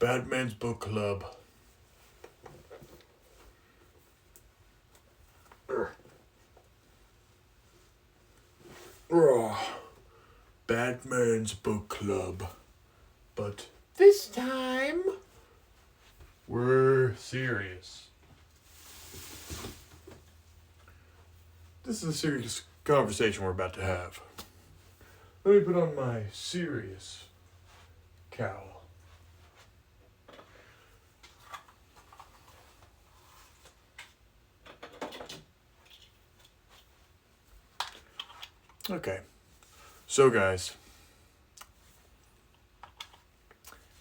Batman's Book Club. Batman's Book Club. But this time, we're serious. This is a serious conversation we're about to have. Let me put on my serious cowl. Okay, so guys,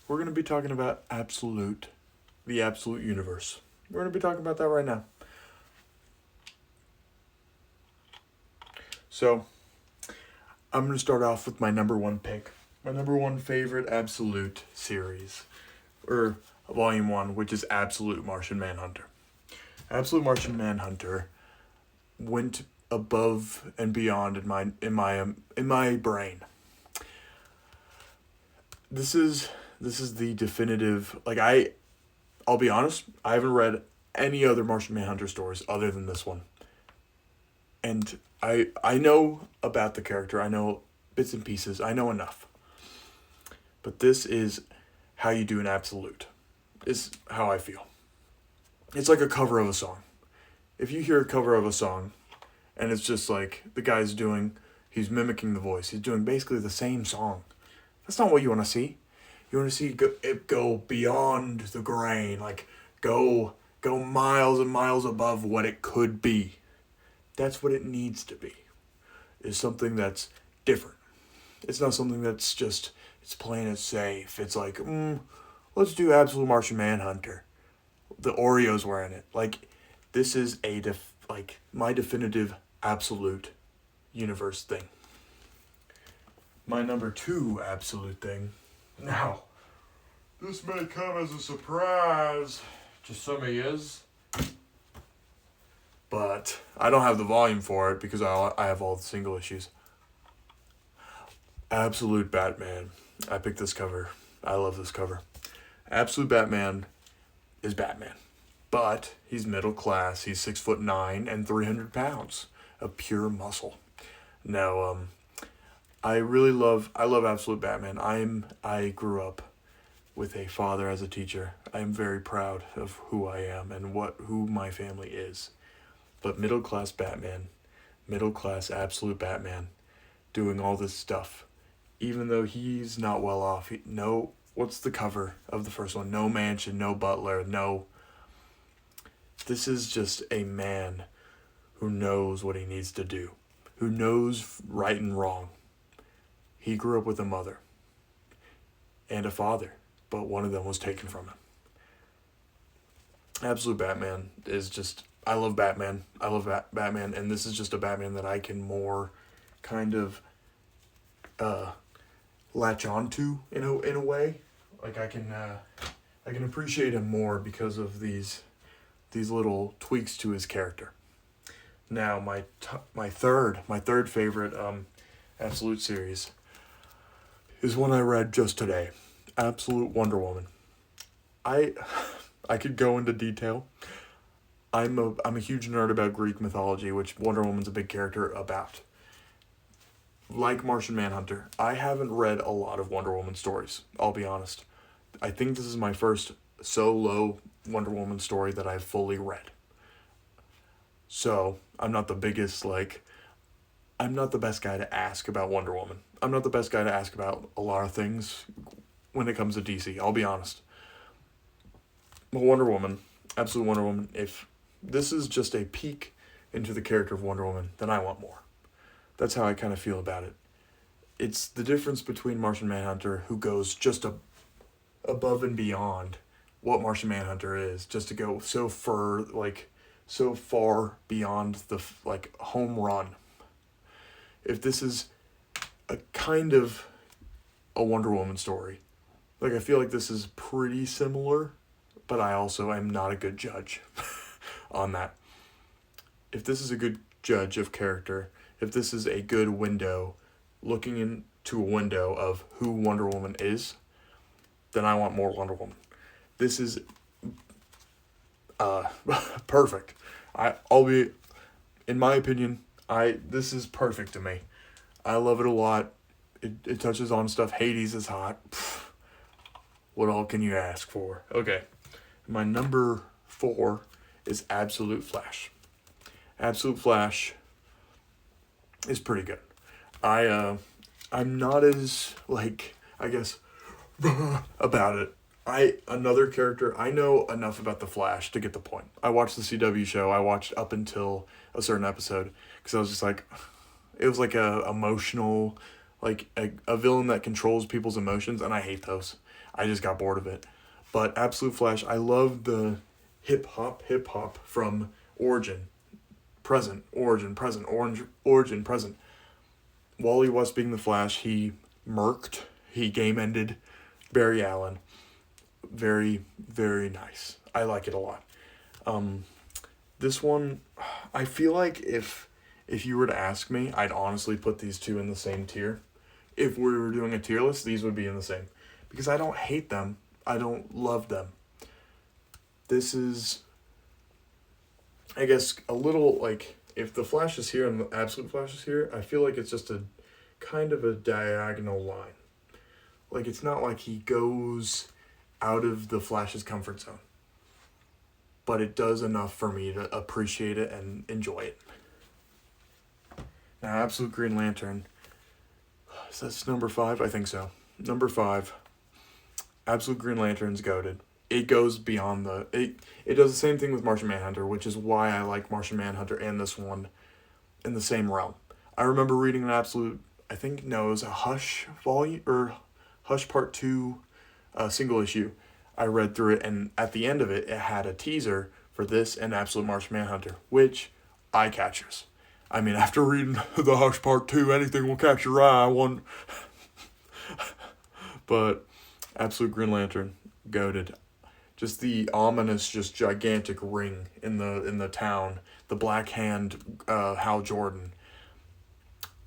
we're going to be talking about the absolute universe. We're going to be talking about that right now. So, I'm going to start off with my number one pick. My number one favorite absolute series, or volume 1, which is Absolute Martian Manhunter. Absolute Martian Manhunter went above and beyond in my brain. This is the definitive, I'll be honest, I haven't read any other Martian Manhunter stories other than this one. And I know about the character, I know bits and pieces, I know enough. But this is how you do an absolute, is how I feel. It's like a cover of a song. If you hear a cover of a song, and it's just like he's mimicking the voice, he's doing basically the same song. That's not what you want to see. You want to see it go beyond the grain, like go miles and miles above what it could be. That's what it needs to be, is something that's different. It's not something that's just, it's plain and safe. It's like, let's do Absolute Martian Manhunter. The Oreos were in it. Like, this is my definitive absolute universe thing. My number 2 absolute thing. Now, this may come as a surprise to some of yous, but I don't have the volume for it because I have all the single issues. Absolute Batman. I picked this cover. I love this cover. Absolute Batman is Batman, but he's middle class. He's 6'9" and 300 pounds of pure muscle. Now, I love Absolute Batman. I grew up with a father as a teacher. I am very proud of who I am and who my family is. But middle class Batman, middle class Absolute Batman, doing all this stuff, even though he's not well off. What's the cover of the first one? No mansion, no butler, no. This is just a man who knows what he needs to do, who knows right and wrong. He grew up with a mother and a father, but one of them was taken from him. Absolute Batman is just, I love Batman. I love Batman, and this is just a Batman that I can more kind of latch onto in a way. Like I can appreciate him more because of these little tweaks to his character. Now my third favorite absolute series is one I read just today. Absolute Wonder Woman. I could go into detail. I'm a huge nerd about Greek mythology, which Wonder Woman's a big character about. Like Martian Manhunter, I haven't read a lot of Wonder Woman stories, I'll be honest. I think this is my first solo Wonder Woman story that I've fully read. So, I'm not the best guy to ask about Wonder Woman. I'm not the best guy to ask about a lot of things when it comes to DC, I'll be honest. But Wonder Woman, Absolute Wonder Woman, if this is just a peek into the character of Wonder Woman, then I want more. That's how I kind of feel about it. It's the difference between Martian Manhunter, who goes just above and beyond what Martian Manhunter is, just to go so far beyond the home run. If this is a kind of a Wonder Woman story, I feel like this is pretty similar, but I also am not a good judge on that. If this is a good judge of character, if this is a good window, looking into a window of who Wonder Woman is, then I want more Wonder Woman. This is perfect. I'll be, in my opinion, this is perfect to me. I love it a lot. It touches on stuff. Hades is hot. Pfft, what all can you ask for? Okay. My number 4 is Absolute Flash. Absolute Flash is pretty good. I'm not as, like, I guess about it. Another character, I know enough about the Flash to get the point. I watched the CW show. I watched up until a certain episode because I was just like, it was like a emotional, like a villain that controls people's emotions, and I hate those. I just got bored of it. But Absolute Flash, I love the hip hop from Origin, present, origin, present, origin, present. Wally West being the Flash, he game ended Barry Allen. Very, very nice. I like it a lot. This one, I feel like if you were to ask me, I'd honestly put these two in the same tier. If we were doing a tier list, these would be in the same. Because I don't hate them. I don't love them. This is, I guess, a little, like, if the Flash is here and the Absolute Flash is here, I feel like it's just a kind of a diagonal line. Like, it's not like he goes out of the Flash's comfort zone. But it does enough for me to appreciate it and enjoy it. Now, Absolute Green Lantern. Is that number 5? I think so. Number 5. Absolute Green Lantern's goated. It goes beyond it does the same thing with Martian Manhunter, which is why I like Martian Manhunter and this one in the same realm. I remember reading an Absolute, I think, no, it was a Hush volume, or Hush Part 2 single issue. I read through it, and at the end of it, it had a teaser for this and Absolute Martian Manhunter, which eye catchers. I mean, after reading the Hush Part 2, anything will catch your eye. But Absolute Green Lantern, goated. Just the ominous, just gigantic ring in the town. The Black Hand, Hal Jordan.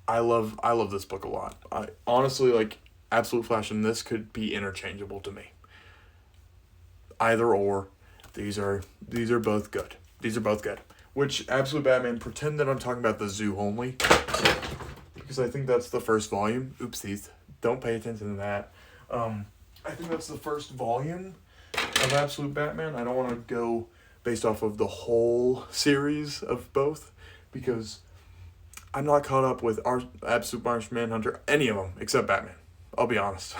I love this book a lot. I honestly, like, Absolute Flash and this could be interchangeable to me. Either or, these are both good. These are both good. Which, Absolute Batman, pretend that I'm talking about the Zoo only, because I think that's the first volume. Oopsies. Don't pay attention to that. I think that's the first volume of Absolute Batman. I don't want to go based off of the whole series of both, because I'm not caught up with Absolute Martian Manhunter, any of them, except Batman. I'll be honest.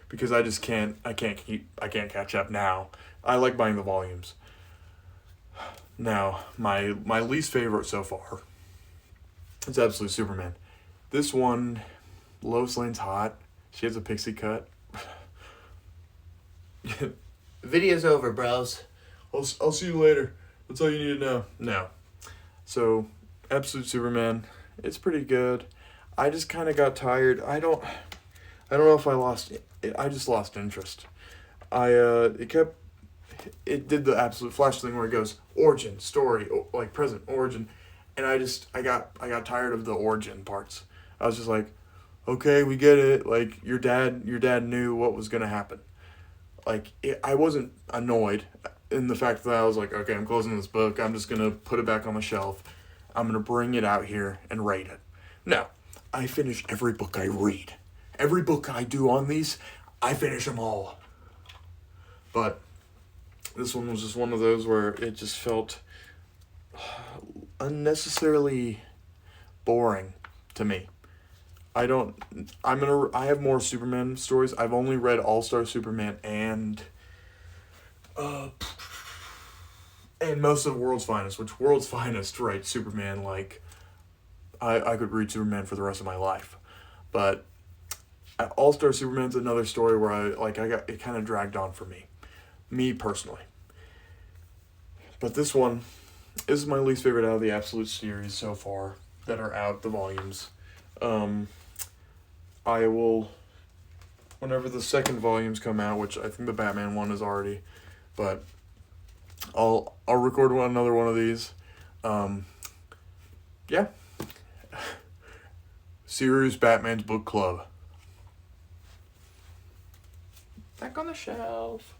Because I just can't catch up now. I like buying the volumes. Now, my least favorite so far is Absolute Superman. This one, Lois Lane's hot. She has a pixie cut. Video's over, bros. I'll see you later. That's all you need to know. No. So, Absolute Superman, it's pretty good. I just kind of got tired. I don't know if I just lost interest. It did the Absolute Flash thing where it goes origin, story, like present, origin, and I got tired of the origin parts. I was just like, okay, we get it. Like, your dad knew what was gonna happen. Like, I wasn't annoyed in the fact that I was like, okay, I'm closing this book. I'm just gonna put it back on the shelf. I'm gonna bring it out here and rate it. No, I finish every book I read. Every book I do on these, I finish them all. But this one was just one of those where it just felt unnecessarily boring to me. I have more Superman stories. I've only read All-Star Superman and most of World's Finest, which World's Finest writes Superman like I could read Superman for the rest of my life. But All-Star Superman's another story where it kind of dragged on for me personally. But this is my least favorite out of the Absolute series so far that are out, the volumes. I will, whenever the second volumes come out, which I think the Batman one is already, but I'll record another one of these. Yeah. Serious Batman's Book Club. Back on the shelf.